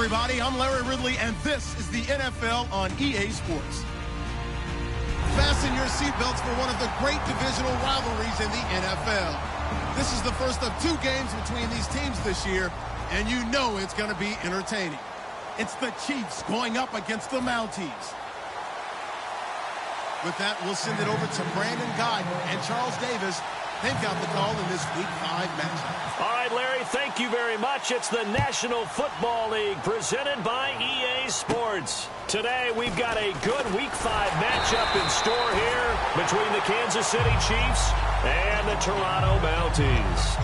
everybody. I'm Larry Ridley, and this is the NFL on EA Sports. Fasten your seatbelts for one of the great divisional rivalries in the NFL. This is the first of 2 games between these teams this year, and you know it's going to be entertaining. It's the Chiefs going up against the Mounties. With that, we'll send it over to Brandon Guy and Charles Davis. They've got the call in this Week 5 matchup. All right, Larry, thank you very much. It's the National Football League presented by EA Sports. Today, we've got a good Week 5 matchup in store here between the Kansas City Chiefs and the Toronto Mounties.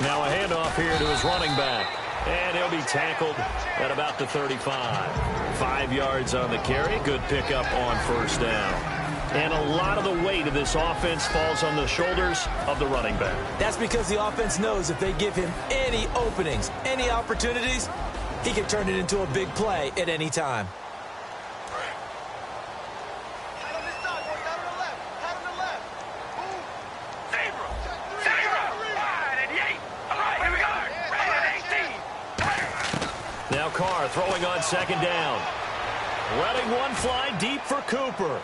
Now a handoff here to his running back. And he'll be tackled at about the 35. 5 yards on the carry. Good pickup on first down. And a lot of the weight of this offense falls on the shoulders of the running back. That's because the offense knows if they give him any openings, any opportunities, he can turn it into a big play at any time. Now Carr throwing on second down. Letting one fly deep for Cooper.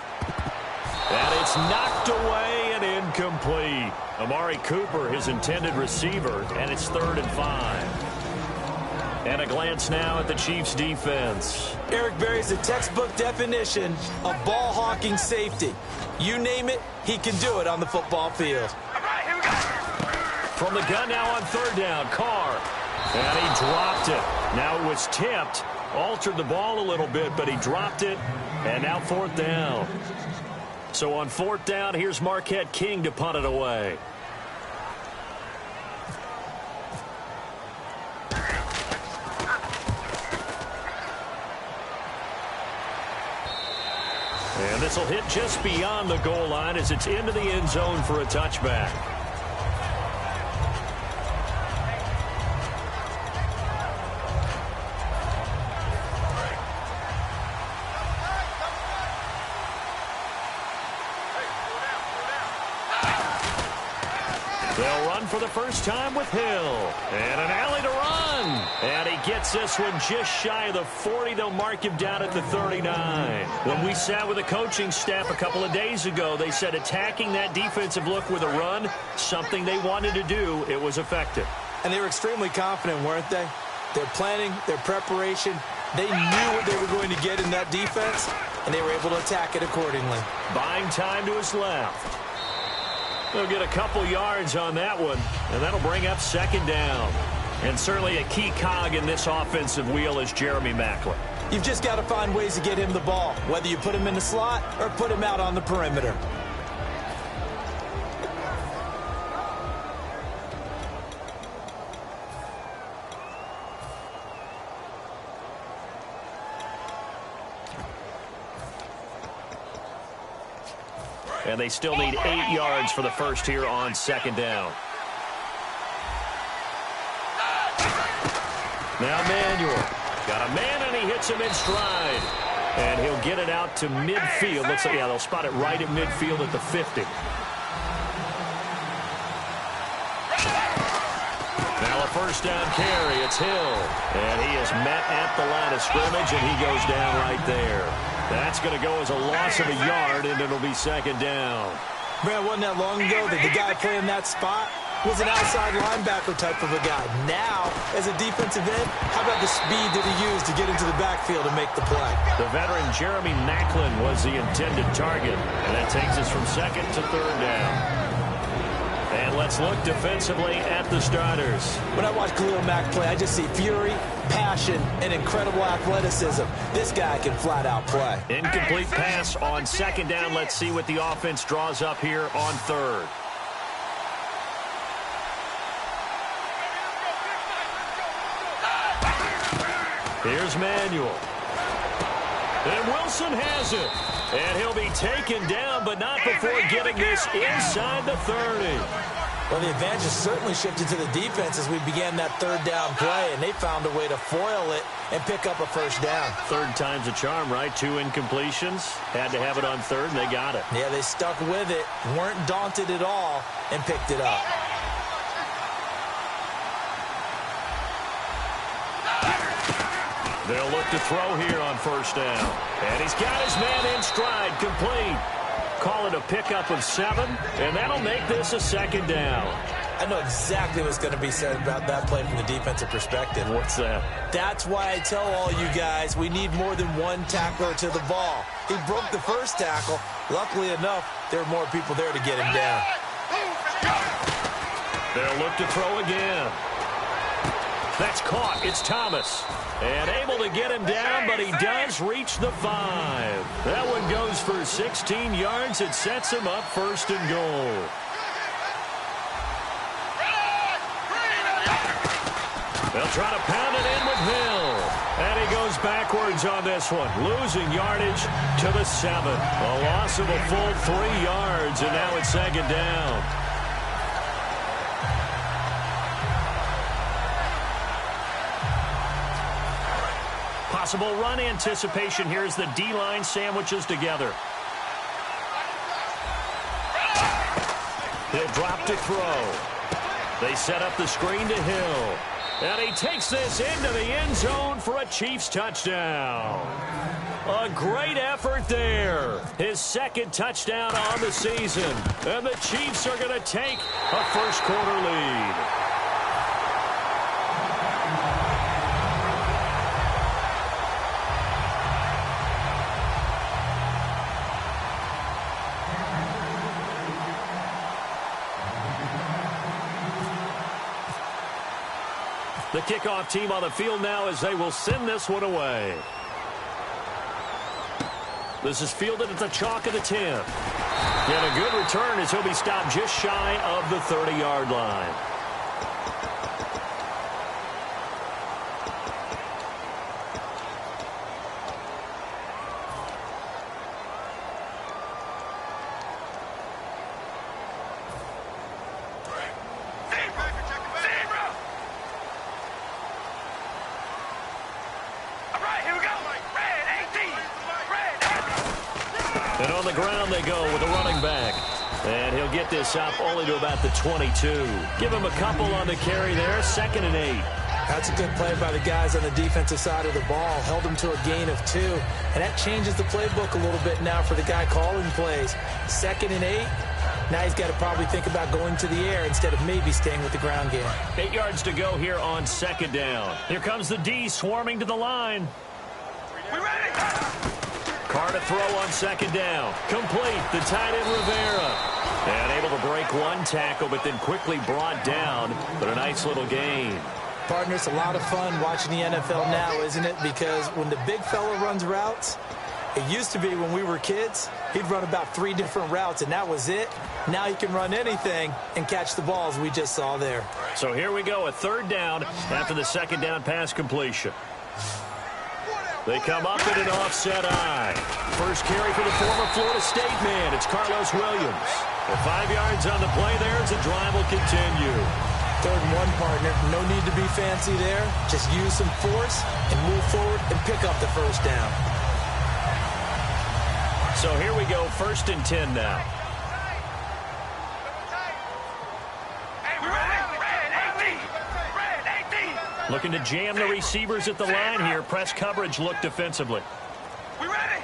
And it's knocked away and incomplete. Amari Cooper, his intended receiver, and it's 3rd and 5. And a glance now at the Chiefs' defense. Eric Berry's the textbook definition of ball-hawking safety. You name it, he can do it on the football field. From the gun now on 3rd down, Carr. And he dropped it. Now it was tipped. Altered the ball a little bit, but he dropped it. And now 4th down. So on 4th down, here's Marquette King to punt it away. And this will hit just beyond the goal line as it's into the end zone for a touchback. They'll run for the first time with Hill. And an alley to run. And he gets this one just shy of the 40. They'll mark him down at the 39. When we sat with the coaching staff a couple of days ago, they said attacking that defensive look with a run, something they wanted to do, it was effective. And they were extremely confident, weren't they? Their planning, their preparation, they knew what they were going to get in that defense, and they were able to attack it accordingly. Buying time to his left. They'll get a couple yards on that one, and that'll bring up 2nd down. And certainly a key cog in this offensive wheel is Jeremy Maclin. You've just got to find ways to get him the ball, whether you put him in the slot or put him out on the perimeter. And they still need 8 yards for the first here on 2nd down. Now Manuel. Got a man, and he hits him in stride. And he'll get it out to midfield. Looks like, yeah, they'll spot it right at midfield at the 50. Now a first down carry. It's Hill. And he is met at the line of scrimmage, and he goes down right there. That's going to go as a loss of a yard, and it'll be 2nd down. Man, wasn't that long ago that the guy playing that spot was an outside linebacker type of a guy. Now, as a defensive end, how about the speed that he used to get into the backfield and make the play? The veteran Jeremy Maclin was the intended target, and that takes us from 2nd to 3rd down. And let's look defensively at the starters. When I watch Khalil Mack play, I just see fury, passion, and incredible athleticism. This guy can flat out play. Incomplete pass on 2nd down. Let's see what the offense draws up here on 3rd. Here's Manuel. And Wilson has it. And he'll be taken down, but not before getting this inside the 30. Well, the advantage has certainly shifted to the defense as we began that third down play, and they found a way to foil it and pick up a first down. Third time's a charm, right? 2 incompletions. Had to have it on third, and they got it. Yeah, they stuck with it, weren't daunted at all, and picked it up. They'll look to throw here on first down. And he's got his man in stride, complete. Call it a pickup of 7, and that'll make this a second down. I know exactly what's going to be said about that play from the defensive perspective. What's that? That's why I tell all you guys we need more than one tackler to the ball. He broke the first tackle. Luckily enough, there were more people there to get him down. They'll look to throw again. That's caught. It's Thomas. And able to get him down, but he does reach the 5. That one goes for 16 yards. It sets him up first and goal. They'll try to pound it in with Hill. And he goes backwards on this one, losing yardage to the 7. A loss of a full 3 yards, and now it's second down. Possible run anticipation here as the D-line sandwiches together. He'll drop to throw. They set up the screen to Hill. And he takes this into the end zone for a Chiefs touchdown. A great effort there. His second touchdown on the season. And the Chiefs are going to take a first-quarter lead. The kickoff team on the field now as they will send this one away. This is fielded at the chalk of the 10. And a good return as he'll be stopped just shy of the 30-yard line. And on the ground they go with the running back. And he'll get this up only to about the 22. Give him a couple on the carry there. 2nd and 8. That's a good play by the guys on the defensive side of the ball. Held him to a gain of 2. And that changes the playbook a little bit now for the guy calling plays. 2nd and 8. Now he's got to probably think about going to the air instead of maybe staying with the ground game. 8 yards to go here on second down. Here comes the D swarming to the line. We ready? Carr to throw on second down. Complete. The tight end Rivera. And able to break one tackle, but then quickly brought down. But a nice little gain. Partner, it's a lot of fun watching the NFL now, isn't it? Because when the big fella runs routes, it used to be when we were kids, he'd run about 3 different routes, and that was it. Now he can run anything and catch the balls we just saw there. So here we go, a third down after the second down pass completion. They come up in an offset eye. First carry for the former Florida State man. It's Carlos Williams. Well, 5 yards on the play there as the drive will continue. 3rd and 1, partner. No need to be fancy there. Just use some force and move forward and pick up the first down. So here we go, 1st and 10 now. Looking to jam the receivers at the line here. Press coverage look defensively. We ready?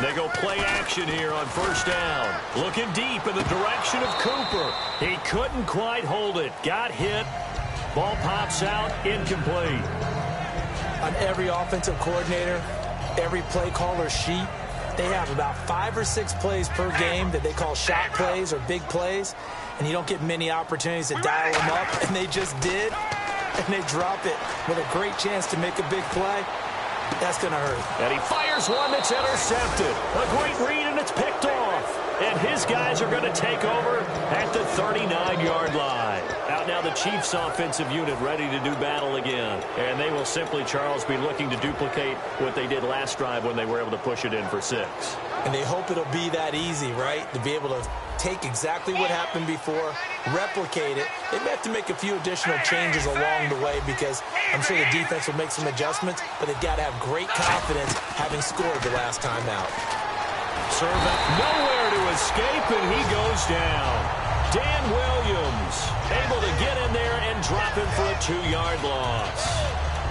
They go play action here on first down. Looking deep in the direction of Cooper. He couldn't quite hold it. Got hit. Ball pops out. Incomplete. On every offensive coordinator, every play caller sheet, they have about 5 or 6 plays per game that they call shot plays or big plays, and you don't get many opportunities to dial them up, and they just did. And they drop it with a great chance to make a big play. That's going to hurt. And he fires one that's intercepted. A great read, and it's picked off. And his guys are going to take over at the 39-yard line. Out now the Chiefs offensive unit ready to do battle again. And they will simply, Charles, be looking to duplicate what they did last drive when they were able to push it in for 6. And they hope it'll be that easy, right? To be able to take exactly what happened before, replicate it. They may have to make a few additional changes along the way because I'm sure the defense will make some adjustments, but they've got to have great confidence having scored the last time out. Serve up nowhere to escape, and he goes down. Dan Williams able to get in there and drop him for a 2-yard loss.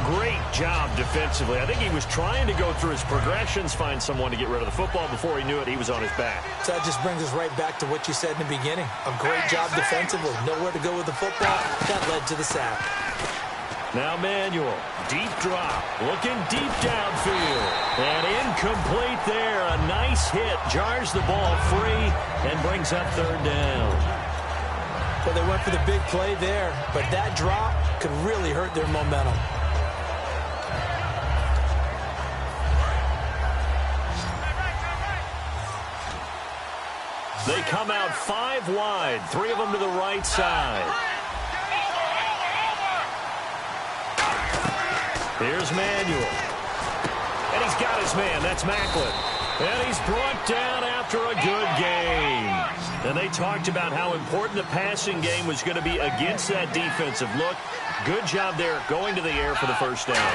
Great job defensively. I think he was trying to go through his progressions, find someone to get rid of the football. Before he knew it, he was on his back. So that just brings us right back to what you said in the beginning. A great job defensively. Nowhere to go with the football. That led to the sack. Now Manuel, deep drop, looking deep downfield. And incomplete there. A nice hit. Jars the ball free and brings up 3rd down. Well, they went for the big play there, but that drop could really hurt their momentum. They come out 5 wide, 3 of them to the right side. Here's Manuel. And he's got his man. That's Macklin. And he's brought down after a good game. And they talked about how important the passing game was going to be against that defensive look. Good job there going to the air for the 1st down.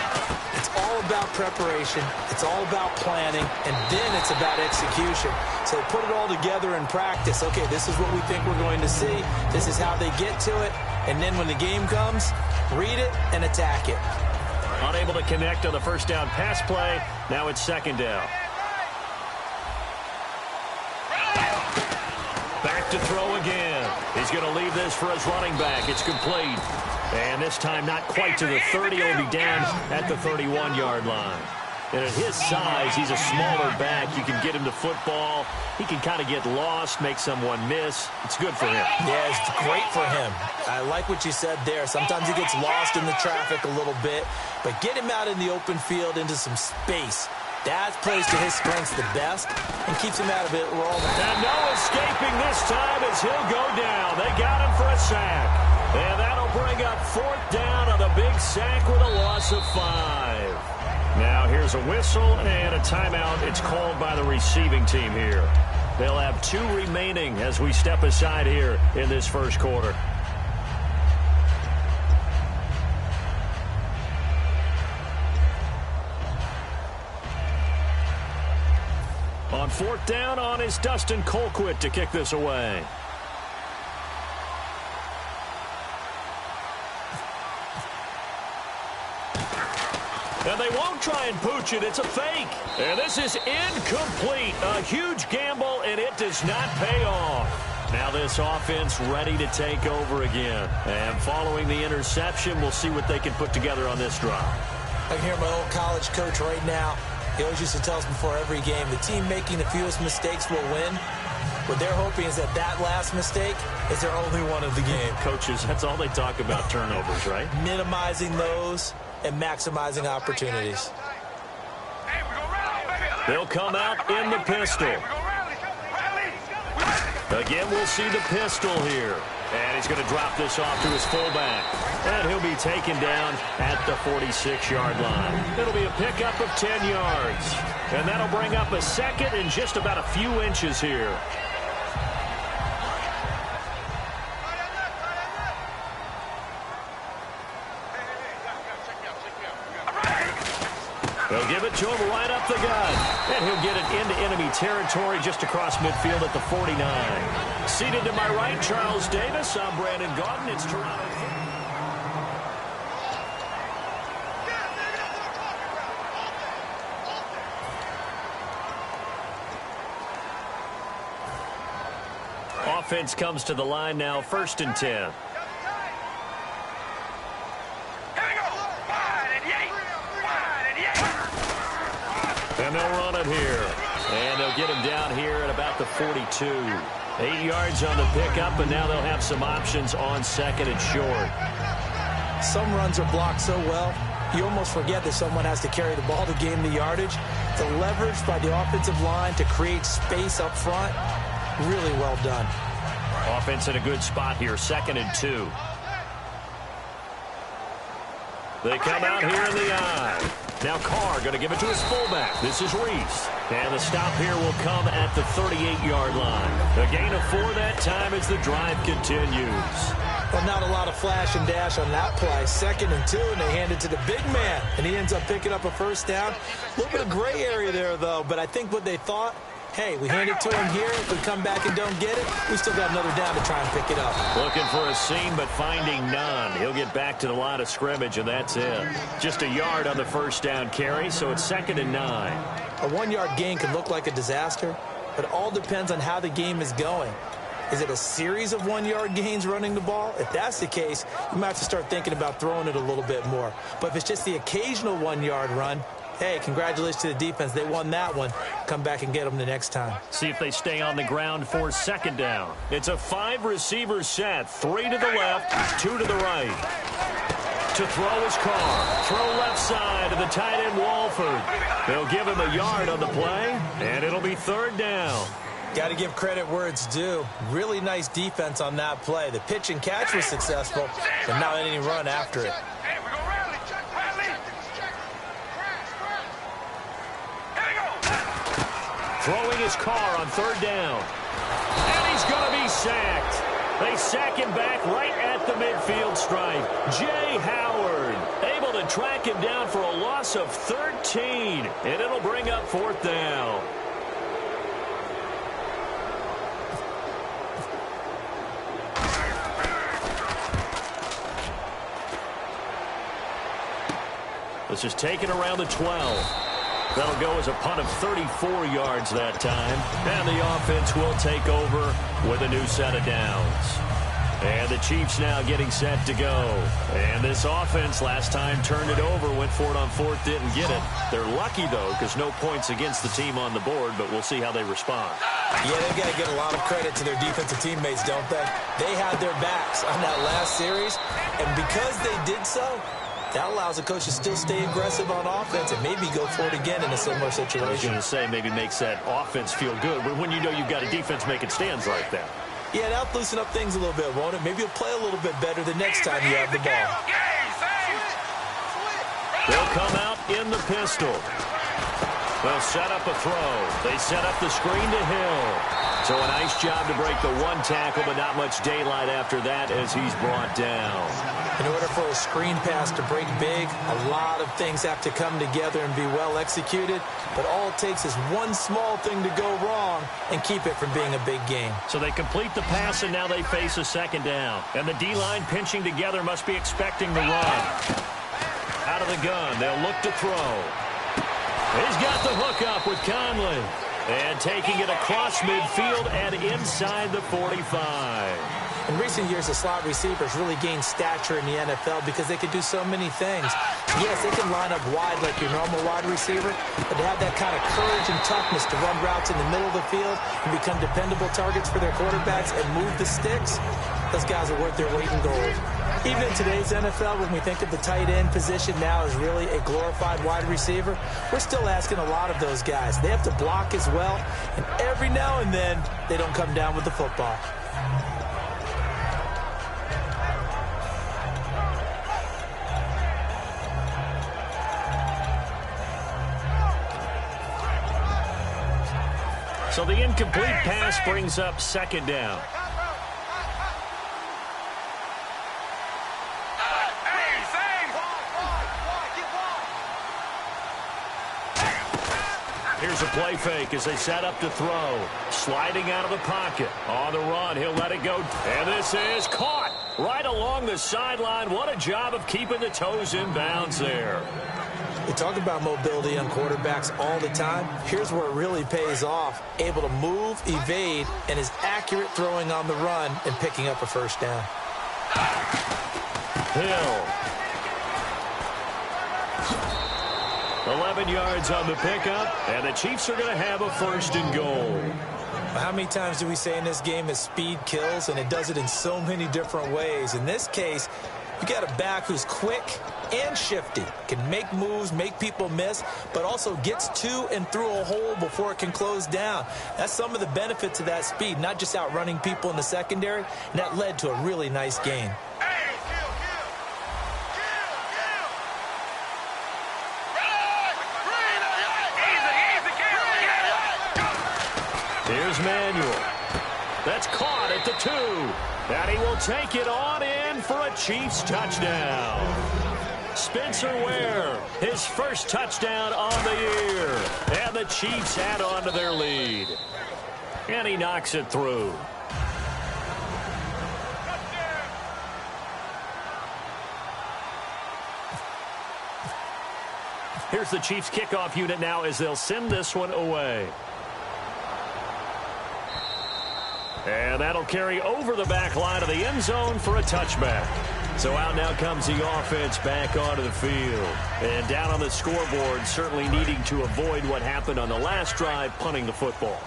It's all about preparation. It's all about planning. And then it's about execution. So they put it all together in practice. Okay, this is what we think we're going to see. This is how they get to it. And then when the game comes, read it and attack it. Unable to connect on the 1st down pass play. Now it's 2nd down. Back to throw again. He's going to leave this for his running back. It's complete. And this time not quite to the 30. He'll be down at the 31-yard line. And at his size, he's a smaller back. You can get him to football. He can kind of get lost, make someone miss. It's good for him. Yeah, it's great for him. I like what you said there. Sometimes he gets lost in the traffic a little bit. But get him out in the open field into some space. That plays to his strengths the best and keeps him out of it. And no escaping this time as he'll go down. They got him for a sack. And that'll bring up 4th down on a big sack with a loss of 5. Now here's a whistle and a timeout. It's called by the receiving team here. They'll have 2 remaining as we step aside here in this 1st quarter. On 4th down on is Dustin Colquitt to kick this away. And they won't try and pooch it. It's a fake. And this is incomplete. A huge gamble, and it does not pay off. Now this offense ready to take over again. And following the interception, we'll see what they can put together on this drive. I can hear my old college coach right now. He always used to tell us before every game, the team making the fewest mistakes will win. What they're hoping is that last mistake is their only one of the game. Coaches, that's all they talk about, turnovers, right? Minimizing those and maximizing opportunities. They'll come out in the pistol. Again, we'll see the pistol here. And he's going to drop this off to his fullback. And he'll be taken down at the 46-yard line. It'll be a pickup of 10 yards. And that'll bring up a 2nd and just about a few inches here. They'll give it to him right up the gut. And he'll get it into enemy territory just across midfield at the 49. Seated to my right, Charles Davis. I'm Brandon Gaudin. It's Toronto. Offense comes to the line now, 1st and 10. And they'll run it here. And they'll get him down here at about the 42. 8 yards on the pickup, and now they'll have some options on 2nd and short. Some runs are blocked so well, you almost forget that someone has to carry the ball to gain the yardage. The leverage by the offensive line to create space up front, really well done. Offense in a good spot here, 2nd and 2. They come out here in the eye. Now Carr going to give it to his fullback. This is Reese. And the stop here will come at the 38-yard line. A gain of 4 that time as the drive continues. Well, not a lot of flash and dash on that play. 2nd and 2, and they hand it to the big man. And he ends up picking up a first down. A little bit of gray area there, though. But I think what they thought, hey, we hand it to him here. If we come back and don't get it, we still got another down to try and pick it up. Looking for a seam, but finding none. He'll get back to the line of scrimmage, and that's it. Just a yard on the first down carry, so it's 2nd and 9. A 1-yard gain can look like a disaster, but it all depends on how the game is going. Is it a series of 1-yard gains running the ball? If that's the case, you might have to start thinking about throwing it a little bit more. But if it's just the occasional 1-yard run, hey, congratulations to the defense. They won that one. Come back and get them the next time. See if they stay on the ground for 2nd down. It's a 5-receiver set. 3 to the left, 2 to the right. To throw his Carr. Throw left side to the tight end, Walford. They'll give him a yard on the play, and it'll be 3rd down. Got to give credit where it's due. Really nice defense on that play. The pitch and catch was successful, but not any run after it. Throwing his Carr on 3rd down. And he's going to be sacked. They sack him back right at the midfield stripe. Jay Howard able to track him down for a loss of 13. And it'll bring up 4th down. This is taken around the 12. That'll go as a punt of 34 yards that time. And the offense will take over with a new set of downs. And the Chiefs now getting set to go. And this offense last time turned it over, went for it on 4th, didn't get it. They're lucky, though, because no points against the team on the board, but we'll see how they respond. Yeah, they've got to give a lot of credit to their defensive teammates, don't they? They had their backs on that last series, and because they did so, that allows the coach to still stay aggressive on offense and maybe go for it again in a similar situation. I was going to say maybe makes that offense feel good when you know you've got a defense making stands like that. Yeah, that'll loosen up things a little bit, won't it? Maybe you'll play a little bit better the next time you have the ball. They'll come out in the pistol. They'll set up a throw. They set up the screen to Hill. So a nice job to break the 1 tackle, but not much daylight after that as he's brought down. In order for a screen pass to break big, a lot of things have to come together and be well executed. But all it takes is one small thing to go wrong and keep it from being a big game. So they complete the pass, and now they face a 2nd down. And the D-line pinching together must be expecting the run. Out of the gun, they'll look to throw. He's got the hook up with Conley. And taking it across midfield and inside the 45. In recent years, the slot receivers really gained stature in the NFL because they could do so many things. Yes, they can line up wide like your normal wide receiver, but to have that kind of courage and toughness to run routes in the middle of the field and become dependable targets for their quarterbacks and move the sticks, those guys are worth their weight in gold. Even in today's NFL, when we think of the tight end position now as really a glorified wide receiver, we're still asking a lot of those guys. They have to block as well, and every now and then, they don't come down with the football. So the incomplete pass brings up 2nd down. Here's a play fake as they set up to throw. Sliding out of the pocket. On the run, he'll let it go. And this is caught right along the sideline. What a job of keeping the toes in bounds there. We talk about mobility on quarterbacks all the time. Here's where it really pays off. Able to move, evade, and is accurate throwing on the run and picking up a first down. Hill. 11 yards on the pickup, and the Chiefs are going to have a 1st and goal. How many times do we say in this game is speed kills, and it does it in so many different ways. In this case, you got a back who's quick and shifty, can make moves, make people miss, but also gets to and through a hole before it can close down. That's some of the benefits of that speed, not just outrunning people in the secondary, and that led to a really nice game. Here's Manuel. That's caught at the 2. And he will take it on in for a Chiefs touchdown. Spencer Ware, his first touchdown on the year. And the Chiefs add on to their lead. And he knocks it through. Here's the Chiefs kickoff unit now as they'll send this one away. And that'll carry over the back line of the end zone for a touchback. So out now comes the offense back onto the field. And down on the scoreboard, certainly needing to avoid what happened on the last drive, punting the football.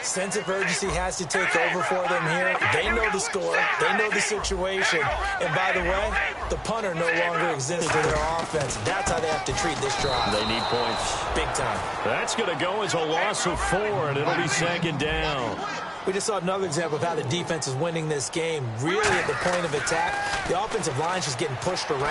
Sense of urgency has to take over for them here. They know the score. They know the situation. And by the way, the punter no longer exists in their offense. That's how they have to treat this drive. They need points. Big time. That's going to go as a loss of 4, and it'll be second down. We just saw another example of how the defense is winning this game. Really at the point of attack, the offensive line's just getting pushed around.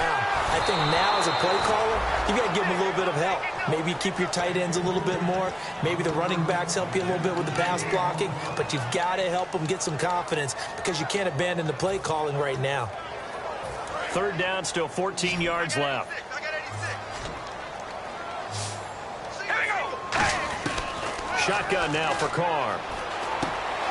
I think now as a play caller, you got to give them a little bit of help. Maybe keep your tight ends a little bit more. Maybe the running backs help you a little bit with the pass blocking. But you've got to help them get some confidence because you can't abandon the play calling right now. Third down, still 14 yards left. Shotgun now for Carr.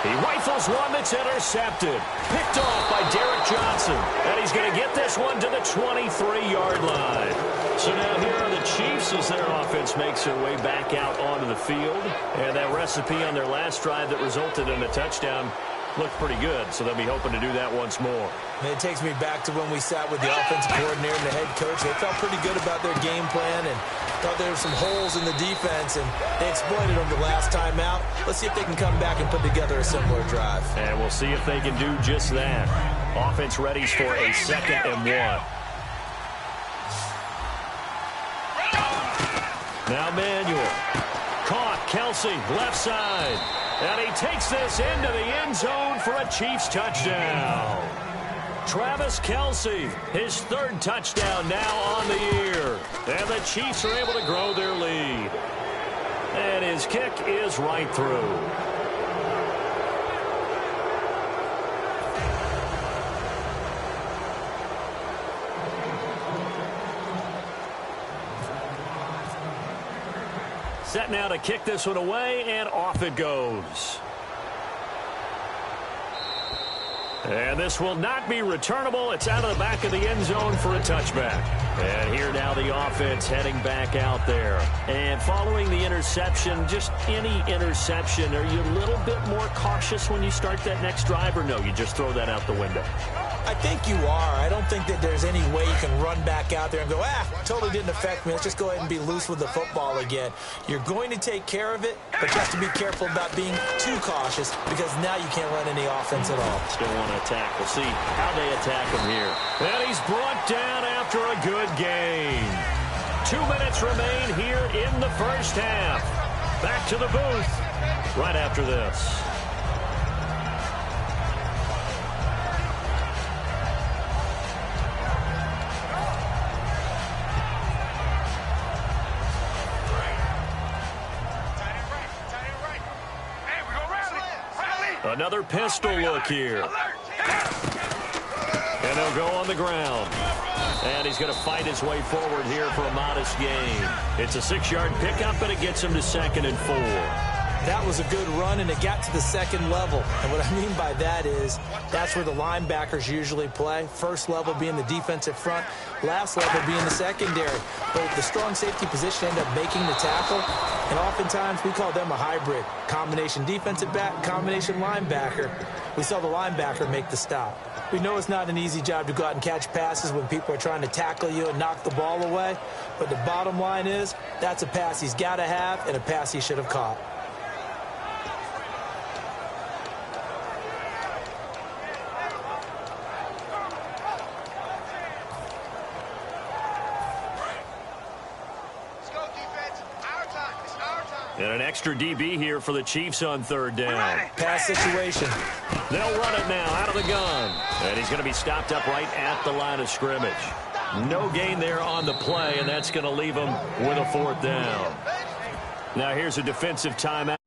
He rifles one that's intercepted. Picked off by Derek Johnson. And he's going to get this one to the 23-yard line. So now here are the Chiefs as their offense makes their way back out onto the field. And that recipe on their last drive that resulted in a touchdown looked pretty good. So they'll be hoping to do that once more. And it takes me back to when we sat with the offensive coordinator and the head coach. They felt pretty good about their game plan and thought there were some holes in the defense, and they exploited them the last time out. Let's see if they can come back and put together a similar drive. And we'll see if they can do just that. Offense readies for a 2nd and 1. Now Manuel. Caught. Kelsey, left side. And he takes this into the end zone for a Chiefs touchdown. Travis Kelsey, his 3rd touchdown now on the year. And the Chiefs are able to grow their lead. And his kick is right through. Set now to kick this one away, and off it goes. And this will not be returnable. It's out of the back of the end zone for a touchback. And here now the offense heading back out there. And following the interception, just any interception, are you a little bit more cautious when you start that next drive, or no, you just throw that out the window? I think you are. I don't think that there's any way you can run back out there and go, totally didn't affect me. Let's just go ahead and be loose with the football again. You're going to take care of it, but you have to be careful about being too cautious because now you can't run any offense at all. Still want to attack. We'll see how they attack him here. And he's brought down after a good game. 2 minutes remain here in the first half. Back to the booth right after this. Another pistol look here. And they'll go on the ground. And he's going to fight his way forward here for a modest gain. It's a 6-yard pickup, and it gets him to 2nd and 4. That was a good run, and it got to the 2nd level. And what I mean by that is that's where the linebackers usually play. First level being the defensive front, last level being the secondary. But the strong safety position ended up making the tackle, and oftentimes we call them a hybrid. Combination defensive back, combination linebacker. We saw the linebacker make the stop. We know it's not an easy job to go out and catch passes when people are trying to tackle you and knock the ball away. But the bottom line is that's a pass he's got to have and a pass he should have caught. And an extra DB here for the Chiefs on 3rd down. Pass situation. They'll run it now out of the gun. And he's going to be stopped up right at the line of scrimmage. No gain there on the play, and that's going to leave him with a 4th down. Now here's a defensive timeout.